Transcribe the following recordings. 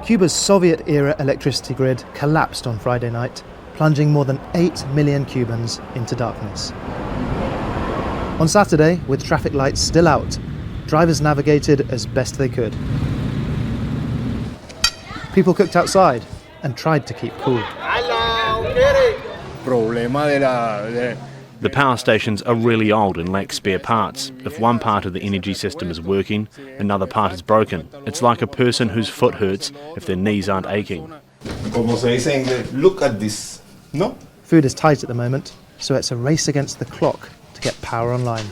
Cuba's Soviet-era electricity grid collapsed on Friday night, plunging more than 8 million Cubans into darkness. On Saturday, with traffic lights still out, drivers navigated as best they could. People cooked outside and tried to keep cool. The power stations are really old and lack spare parts. If one part of the energy system is working, another part is broken. It's like a person whose foot hurts if their knees aren't aching. Look at this. No? Food is tight at the moment, so it's a race against the clock to get power online.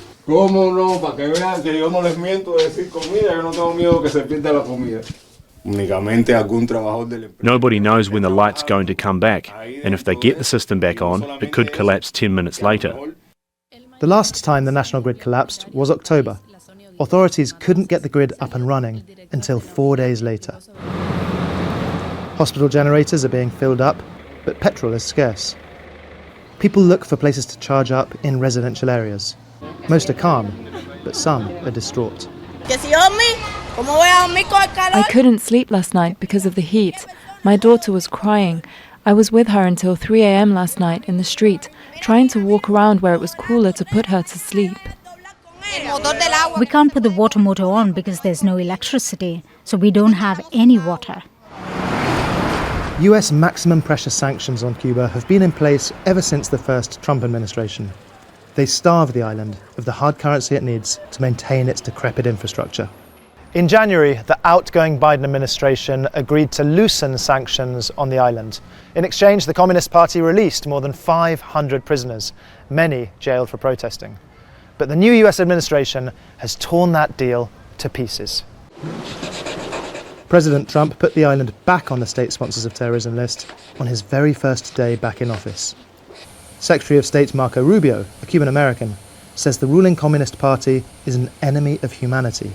Nobody knows when the light's going to come back, and if they get the system back on, it could collapse 10 minutes later. The last time the national grid collapsed was October. Authorities couldn't get the grid up and running until 4 days later. Hospital generators are being filled up, but petrol is scarce. People look for places to charge up in residential areas. Most are calm, but some are distraught. I couldn't sleep last night because of the heat. My daughter was crying. I was with her until 3 a.m. last night in the street, trying to walk around where it was cooler to put her to sleep. We can't put the water motor on because there's no electricity, so we don't have any water. US maximum pressure sanctions on Cuba have been in place ever since the first Trump administration. They starve the island of the hard currency it needs to maintain its decrepit infrastructure. In January, the outgoing Biden administration agreed to loosen sanctions on the island. In exchange, the Communist Party released more than 500 prisoners, many jailed for protesting. But the new US administration has torn that deal to pieces. President Trump put the island back on the state sponsors of terrorism list on his very first day back in office. Secretary of State Marco Rubio, a Cuban American, says the ruling Communist Party is an enemy of humanity.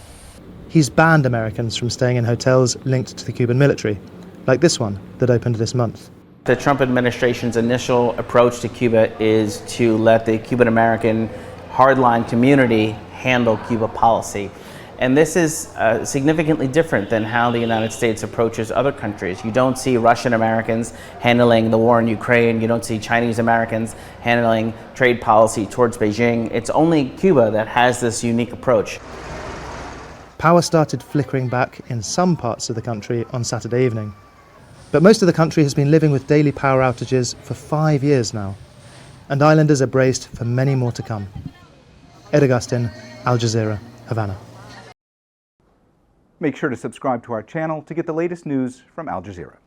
He's banned Americans from staying in hotels linked to the Cuban military, like this one that opened this month. The Trump administration's initial approach to Cuba is to let the Cuban American hardline community handle Cuba policy. And this is significantly different than how the United States approaches other countries. You don't see Russian Americans handling the war in Ukraine. You don't see Chinese Americans handling trade policy towards Beijing. It's only Cuba that has this unique approach. Power started flickering back in some parts of the country on Saturday evening. But most of the country has been living with daily power outages for 5 years now. And islanders are braced for many more to come. Augustin, Al Jazeera, Havana. Make sure to subscribe to our channel to get the latest news from Al Jazeera.